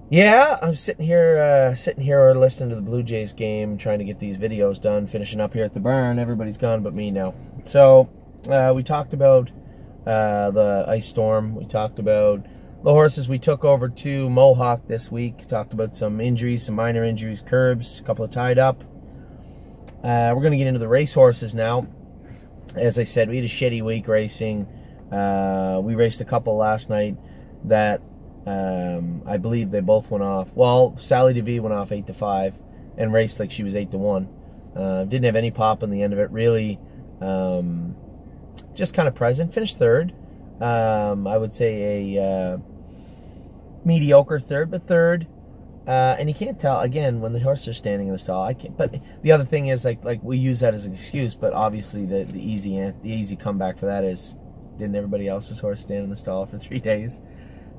Yeah, I'm sitting here listening to the Blue Jays game, trying to get these videos done, finishing up here at the barn. Everybody's gone but me now. So, we talked about the ice storm. We talked about the horses we took over to Mohawk this week. Talked about some injuries, some minor injuries, curbs, a couple of tied up. We're going to get into the race horses now. As I said, we had a shitty week racing. We raced a couple last night that I believe they both went off. Well, Sally DeVee went off 8-5 and raced like she was 8-1. Didn't have any pop in the end of it. Really, just kind of present. Finished third. I would say a mediocre third, but third. And you can't tell, again, when the horses are standing in the stall. I can't. But the other thing is, like we use that as an excuse. But obviously, the easy comeback for that is, didn't everybody else's horse stand in the stall for 3 days?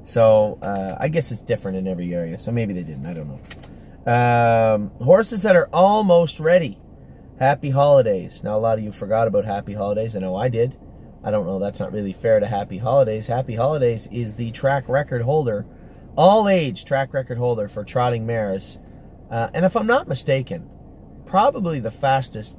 So, I guess it's different in every area. So maybe they didn't. I don't know. Horses that are almost ready. Happy Holidays. Now, a lot of you forgot about Happy Holidays. I know I did. I don't know. That's not really fair to Happy Holidays. Happy Holidays is the track record holder, all-age track record holder for trotting mares. And if I'm not mistaken, probably the fastest.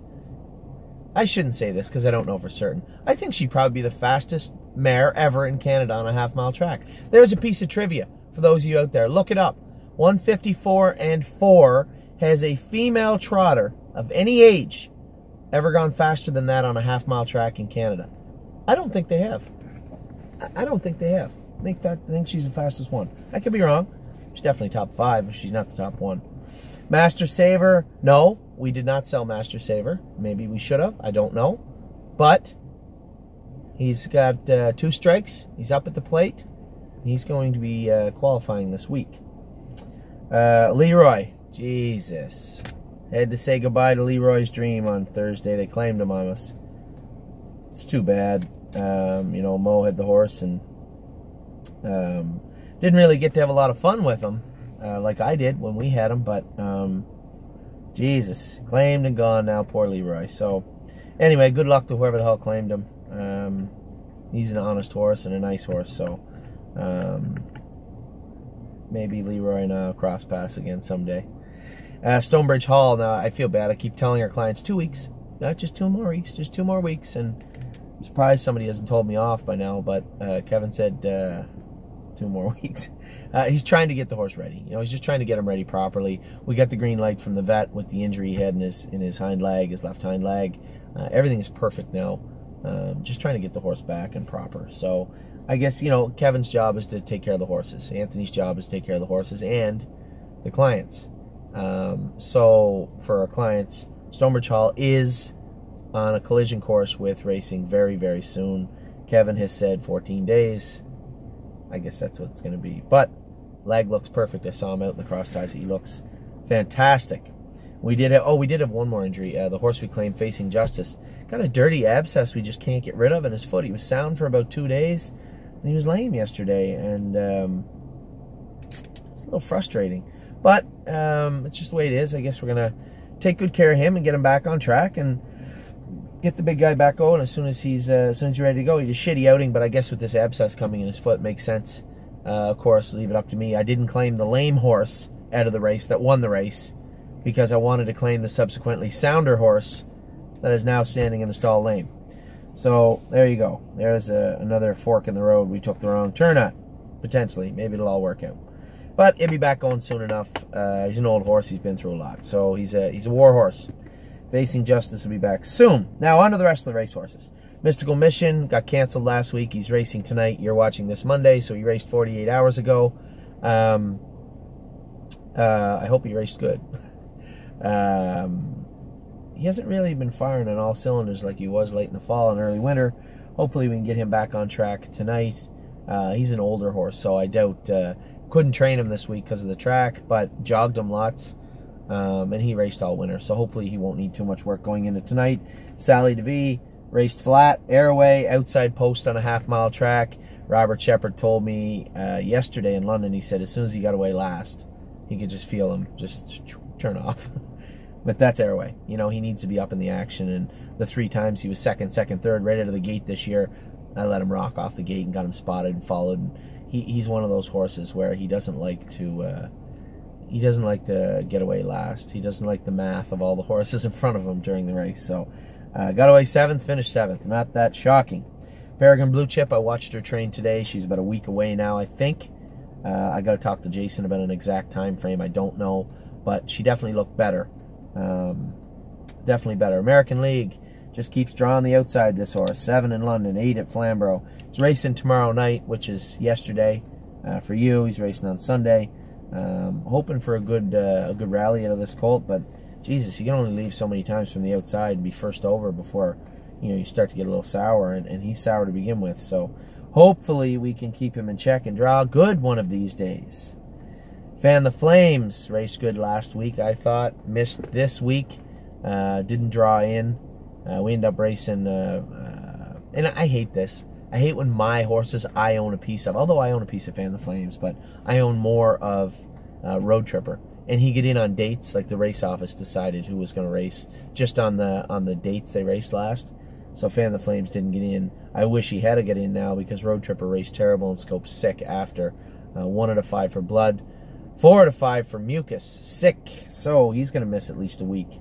I shouldn't say this because I don't know for certain. I think she'd probably be the fastest mare ever in Canada on a half-mile track. There's a piece of trivia for those of you out there. Look it up. 154.4 has a female trotter of any age ever gone faster than that on a half-mile track in Canada. I don't think they have. I don't think they have. I think she's the fastest one. I could be wrong. She's definitely top 5 if she's not the top 1. Master Saver, no, we did not sell Master Saver. Maybe we should have. I don't know. But he's got 2 strikes. He's up at the plate. He's going to be qualifying this week. Leroy, Jesus. Had to say goodbye to Leroy's dream on Thursday. They claimed him on us. It's too bad. You know, Mo had the horse and didn't really get to have a lot of fun with him like I did when we had him. But Jesus, claimed and gone now, poor Leroy. So anyway, good luck to whoever the hell claimed him. He's an honest horse and a nice horse. So maybe Leroy and I'll cross paths again someday. Stonebridge Hall. Now, I feel bad. I keep telling our clients 2 weeks. Not just 2 more weeks. Just 2 more weeks. And I'm surprised somebody hasn't told me off by now. But Kevin said 2 more weeks. He's trying to get the horse ready. You know, he's just trying to get him ready properly. We got the green light from the vet with the injury he had in his hind leg, his left hind leg. Everything is perfect now. Just trying to get the horse back and proper. So I guess, you know, Kevin's job is to take care of the horses. Anthony's job is to take care of the horses and the clients. So for our clients, Stonebridge Hall is on a collision course with racing very, very soon. Kevin has said 14 days. I guess that's what it's going to be. But leg looks perfect. I saw him out in the cross ties. He looks fantastic. We did have one more injury. The horse we claimed, Facing Justice, got a dirty abscess we just can't get rid of in his foot. He was sound for about 2 days, and he was lame yesterday, and it's a little frustrating. But it's just the way it is. I guess we're gonna take good care of him and get him back on track and get the big guy back going as soon as he's ready to go. He had a shitty outing, but I guess with this abscess coming in his foot, makes sense. Of course, leave it up to me. I didn't claim the lame horse out of the race that won the race because I wanted to claim the subsequently sounder horse that is now standing in the stall lame. So there you go. There's another fork in the road we took the wrong turn at. Potentially, maybe it'll all work out. But he'll be back going soon enough. He's an old horse. He's been through a lot. So he's a war horse. Facing Justice will be back soon. Now, on to the rest of the race horses. Mystical Mission got canceled last week. He's racing tonight. You're watching this Monday, so he raced 48 hours ago. I hope he raced good. He hasn't really been firing on all cylinders like he was late in the fall and early winter. Hopefully we can get him back on track tonight. He's an older horse, so I doubt... couldn't train him this week because of the track, but jogged him lots. And he raced all winter, so hopefully he won't need too much work going into tonight. Sally DeVee raced flat, airway, outside post on a half-mile track. Robert Shepard told me yesterday in London, he said as soon as he got away last, he could just feel him just turn off. But that's airway. You know, he needs to be up in the action, and the 3 times he was second, third, right out of the gate this year, I let him rock off the gate and got him spotted and followed. He's one of those horses where he doesn't like to he doesn't like to get away last. He doesn't like the math of all the horses in front of him during the race. So got away 7th, finished 7th. Not that shocking. Peregrine Blue Chip, I watched her train today. She's about a week away now, I think. I got to talk to Jason about an exact time frame. I don't know, but she definitely looked better. Definitely better. American League just keeps drawing the outside, this horse. 7 in London, 8 at Flamborough. He's racing tomorrow night, which is yesterday for you. He's racing on Sunday. Hoping for a good rally out of this colt, but Jesus, you can only leave so many times from the outside and be first over before you start to get a little sour, and he's sour to begin with. So hopefully we can keep him in check and draw good one of these days. Fan the Flames raced good last week, I thought. Missed this week. Didn't draw in. We ended up racing, and I hate this. I hate when my horses I own a piece of, although I own a piece of Fan the Flames, but I own more of Road Tripper. And he get in on dates, like the race office decided who was going to race just on the dates they raced last. So Fan the Flames didn't get in. I wish he had to get in now because Road Tripper raced terrible and scoped sick after. 1 out of 5 for blood, 4 out of 5 for mucus, sick. So he's going to miss at least a week.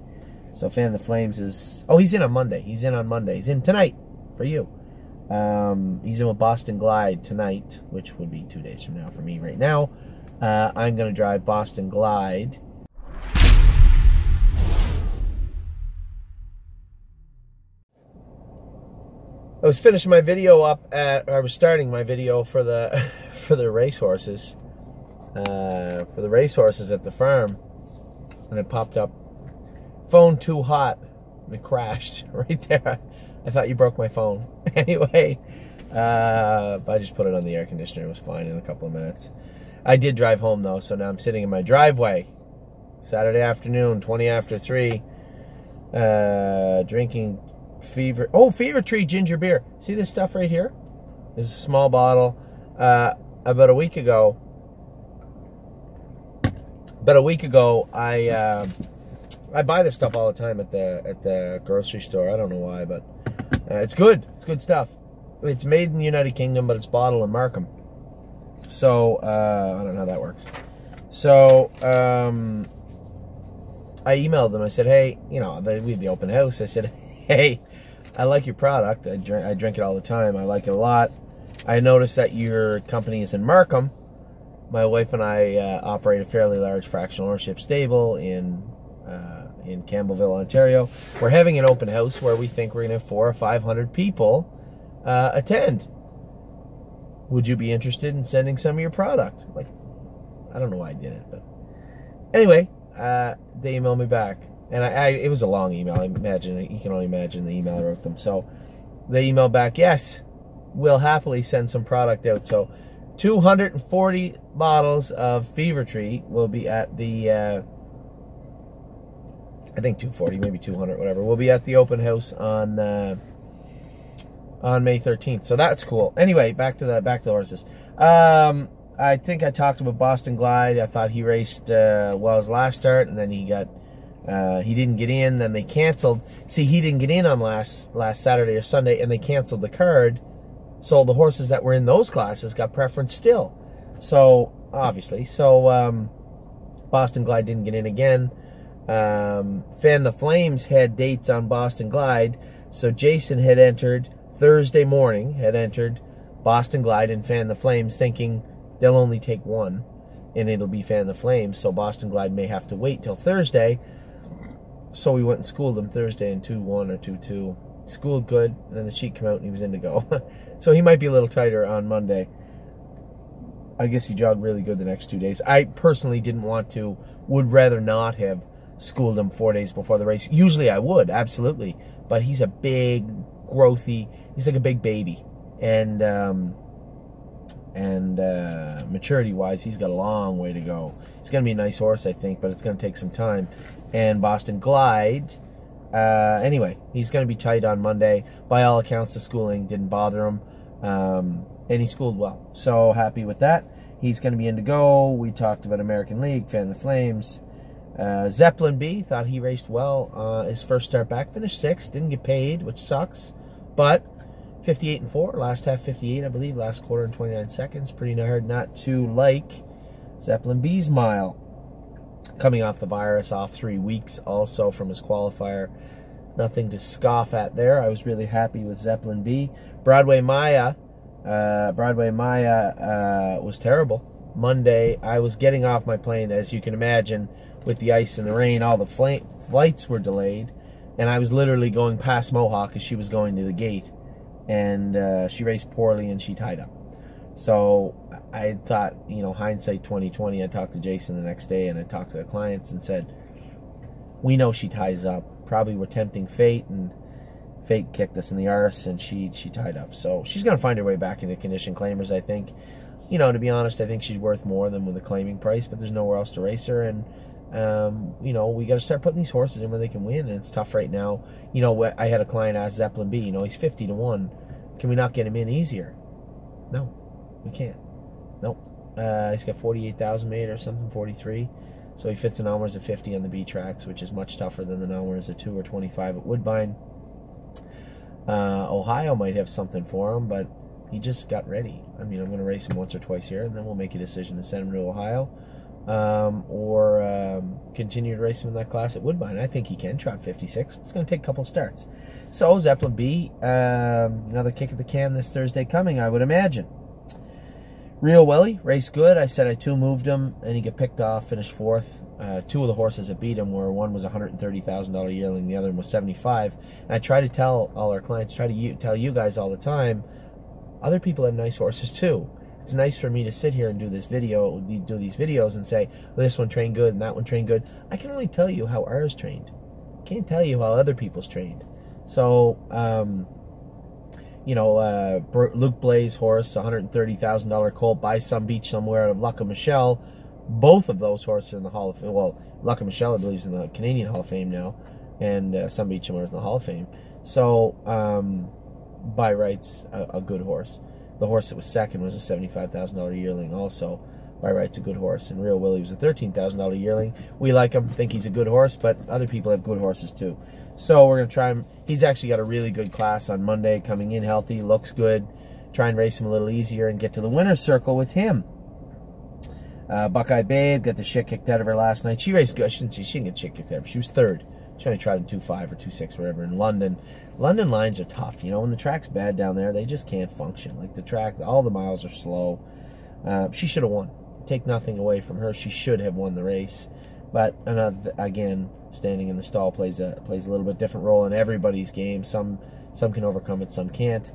So Fan the Flames is, oh, he's in on Monday. He's in on Monday. He's in tonight for you. He's in with Boston Glide tonight, which would be 2 days from now for me right now. I'm going to drive Boston Glide. I was finishing my video up at, or I was starting my video for the for the racehorses, at the farm, and it popped up, phone too hot, and it crashed right there. I thought you broke my phone. Anyway, I just put it on the air conditioner. It was fine in a couple of minutes. I did drive home, though, so now I'm sitting in my driveway. Saturday afternoon, 20 after 3. Drinking Fever Tree ginger beer. See this stuff right here? There's a small bottle. About a week ago, I buy this stuff all the time at the grocery store. I don't know why, but it's good. It's good stuff. It's made in the United Kingdom, but it's bottled in Markham. So I don't know how that works. So I emailed them. I said, hey, we had the open house. I said, hey, I like your product. I drink it all the time. I like it a lot. I noticed that your company is in Markham. My wife and I operate a fairly large fractional ownership stable in Campbellville, Ontario. We're having an open house where we think we're going to have 400 or 500 people attend. Would you be interested in sending some of your product? Like, I don't know why I did it, but anyway, they emailed me back, and it was a long email. You can only imagine the email I wrote them. So they emailed back, yes, we'll happily send some product out. So 240 bottles of Fever Tree will be at the, I think 240, maybe 200, whatever. We'll be at the open house on May 13th. So that's cool. Anyway, back to the horses. I think I talked about Boston Glide. I thought he raced well his last start, and then he didn't get in. Then they canceled. See, he didn't get in on last Saturday or Sunday, and they canceled the card. So the horses that were in those classes got preference still. So obviously, Boston Glide didn't get in again. Fan the Flames had dates on Boston Glide, so Jason had entered Thursday morning, Boston Glide and Fan the Flames, thinking they'll only take one and it'll be Fan the Flames, so Boston Glide may have to wait till Thursday. So we went and schooled him Thursday in 2-1 or 2-2. Schooled good, and then the sheet came out and he was in to go. So he might be a little tighter on Monday. I guess he jogged really good the next 2 days. I personally didn't want to, would rather not have schooled him 4 days before the race. Usually I would, absolutely. But he's a big, growthy, he's like a big baby. And maturity-wise, he's got a long way to go. He's going to be a nice horse, I think, but it's going to take some time. And Boston Glide, anyway, he's going to be tight on Monday. By all accounts, the schooling didn't bother him. And he schooled well. So happy with that. He's going to be in to go. We talked about American League, Fan the Flames. Zeppelin B, thought he raced well. His first start back, finished 6th, didn't get paid, which sucks. But 58-4, last half 58, I believe, last quarter in 29 seconds. Pretty hard not to like Zeppelin B's mile. coming off the virus, off 3 weeks also from his qualifier. Nothing to scoff at there. I was really happy with Zeppelin B. Broadway Maya was terrible. Monday, I was getting off my plane, as you can imagine, with the ice and the rain. All the flights were delayed, and I was literally going past Mohawk as she was going to the gate, and she raced poorly and she tied up. So I thought, you know, hindsight 2020. I talked to Jason the next day, and I talked to the clients and said, we know she ties up. Probably we're tempting fate, and fate kicked us in the arse, and she tied up. So she's going to find her way back into condition claimers, I think. You know, to be honest, I think she's worth more than with the claiming price, but there's nowhere else to race her, and you know, we got to start putting these horses in where they can win, and it's tough right now. You know, I had a client ask Zeppelin B, you know, he's 50 to 1. Can we not get him in easier? No, we can't. Nope. He's got 48,000 made or something, 43. So he fits an hours of 50 on the B tracks, which is much tougher than the hours of 2 or 25 at Woodbine. Ohio might have something for him, but he just got ready. I mean, I'm going to race him once or twice here, and then we'll make a decision to send him to Ohio, or continue to race him in that class at Woodbine. I think he can trot 56. It's going to take a couple starts. So Zeppelin B, another kick at the can this Thursday coming, I would imagine. Real Willie, raced good. I said I two-moved him, and he got picked off, finished 4th. 2 of the horses that beat him were, one was a $130,000 yearling, the other one was 75. And I try to tell all our clients, tell you guys all the time, other people have nice horses too. It's nice for me to sit here and do these videos and say, well, this one trained good and that one trained good. I can only tell you how ours trained. I can't tell you how other people's trained. So, you know, Luke Blaze horse, $130,000 colt by some beach somewhere out of Luck of Michelle. Both of those horses are in the Hall of Fame. Well, Luck of Michelle, I believe, is in the Canadian Hall of Fame now, and some beach somewhere is in the Hall of Fame. So, by rights, a good horse. The horse that was second was a $75,000 yearling also. By rights, a good horse. And Real Willie was a $13,000 yearling. We like him, think he's a good horse, but other people have good horses too. So we're going to try him. He's actually got a really good class on Monday, coming in healthy, looks good. Try and race him a little easier and get to the winner's circle with him. Buckeye Babe got the shit kicked out of her last night. She raced good. She didn't get shit kicked out of her. She was 3rd. She only tried in 2.5 or 2.6, whatever, in London. London lines are tough. You know, when the track's bad down there, they just can't function. Like the track, all the miles are slow. She should have won. Take nothing away from her. She should have won the race. But again, standing in the stall plays a little bit different role in everybody's game. Some can overcome it, some can't.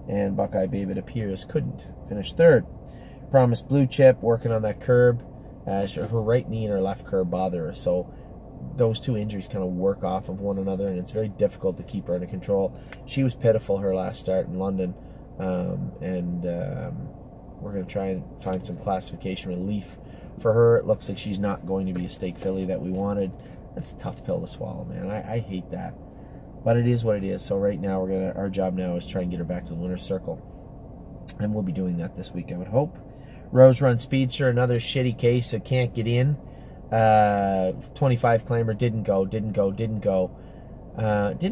And Buckeye Babe, it appears, couldn't. Finished 3rd. Promised Blue Chip, working on that curb. Her right knee and her left curb bother her. So those two injuries kind of work off of one another, and it's very difficult to keep her under control. She was pitiful her last start in London, and we're going to try and find some classification relief for her. It looks like she's not going to be a stake filly that we wanted. That's a tough pill to swallow, man. I hate that, but it is what it is. So right now, our job now is try and get her back to the winner's circle, and we'll be doing that this week, I would hope. Rose Run Speedster, another shitty case of can't get in. 25 claimer, didn't go. Didn't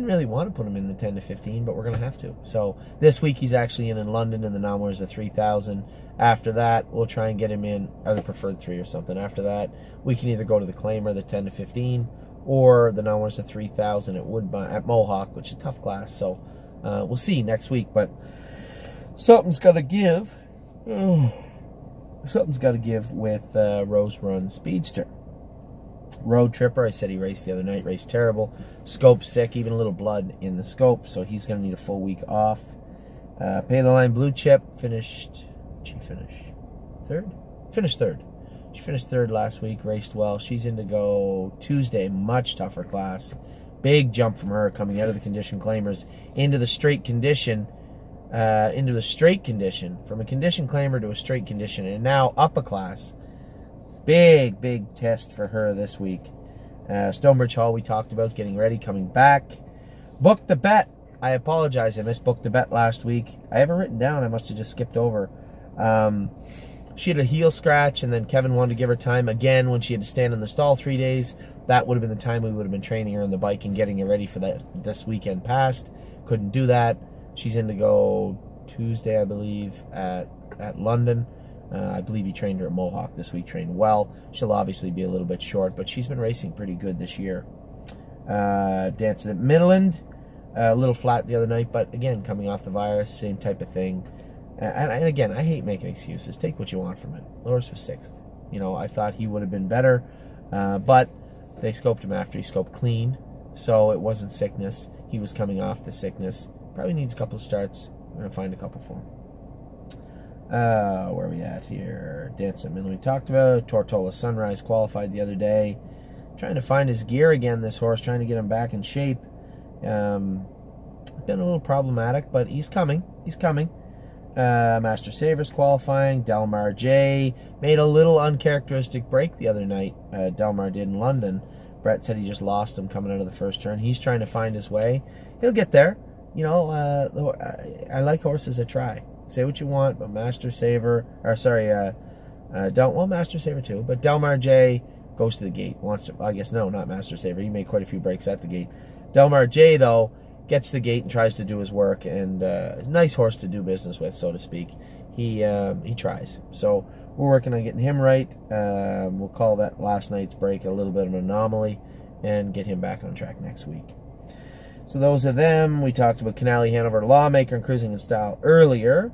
really want to put him in the 10 to 15, but we're going to have to. So this week he's actually in London, and the Nomwers are 3,000. After that, we'll try and get him in, or the preferred 3 or something. After that, we can either go to the claimer, the 10 to 15, or the Nomwers are 3,000 at Mohawk, which is a tough class. So we'll see next week, but something's got to give. Something's got to give with Rose Run Speedster. Road Tripper, I said he raced the other night, raced terrible. Scope sick, even a little blood in the scope, so he's going to need a full week off. Pay the Line Blue Chip finished, did she finish 3rd? Finished 3rd. She finished 3rd last week, raced well. She's in to go Tuesday, much tougher class. Big jump from her coming out of the condition claimers into the straight condition. From a condition claimer to a straight condition, and now up a class. Big test for her this week. Stonebridge Hall, we talked about, getting ready, coming back. Book the Bet. I apologize, I missed Book the Bet last week. I have it written down, I must have just skipped over. She had a heel scratch, and then Kevin wanted to give her time again when she had to stand in the stall 3 days. That would have been the time we would have been training her on the bike and getting her ready for this weekend past. Couldn't do that. She's in to go Tuesday, I believe, at London. I believe he trained her at Mohawk this week, trained well. She'll obviously be a little bit short, but she's been racing pretty good this year. Dancing at Midland, a little flat the other night, but again, coming off the virus, same type of thing. And again, I hate making excuses. Take what you want from it. The horse was 6th. You know, I thought he would have been better, but they scoped him after he scoped clean, so it wasn't sickness. He was coming off the sickness. Probably needs a couple of starts. We're going to find a couple for him. Where are we at here? Dancing Midland we talked about. Tortola Sunrise qualified the other day. Trying to find his gear again, this horse. Trying to get him back in shape. Been a little problematic, but he's coming. He's coming. Master Savers qualifying. Delmar J made a little uncharacteristic break the other night. Delmar did in London. Brett said he just lost him coming out of the first turn. He's trying to find his way. He'll get there. You know, I like horses that try. Say what you want, but Master Saver, or sorry, Master Saver too, but Delmar J goes to the gate. Wants to, I guess, no, not Master Saver. He made quite a few breaks at the gate. Delmar J, though, gets to the gate and tries to do his work, and nice horse to do business with, so to speak. He tries. So we're working on getting him right. We'll call that last night's break a little bit of an anomaly and get him back on track next week. So those are them. We talked about Canali, Hanover, Lawmaker, and Cruising in Style earlier.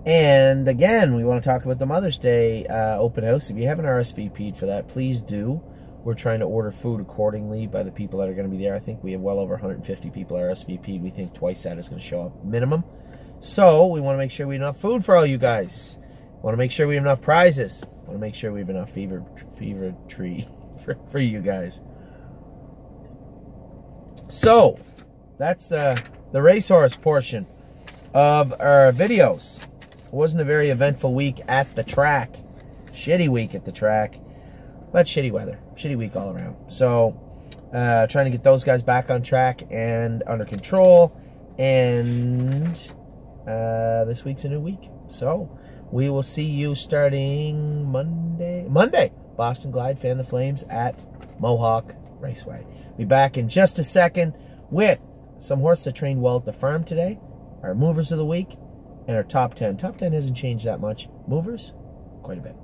And again, we want to talk about the Mother's Day open house. If you haven't RSVP'd for that, please do. We're trying to order food accordingly by the people that are going to be there. I think we have well over 150 people RSVP'd. We think twice that is going to show up minimum. So we want to make sure we have enough food for all you guys. We want to make sure we have enough prizes. We want to make sure we have enough fever tree for you guys. So, that's the racehorse portion of our videos. It wasn't a very eventful week at the track. Shitty week at the track. But shitty weather. Shitty week all around. So, trying to get those guys back on track and under control. And this week's a new week. So, we will see you starting Monday. Boston Glide, Fan the Flames at Mohawk Raceway. Be back in just a second with some horses that trained well at the farm today, our movers of the week, and our top 10. Top 10 hasn't changed that much. Movers, quite a bit.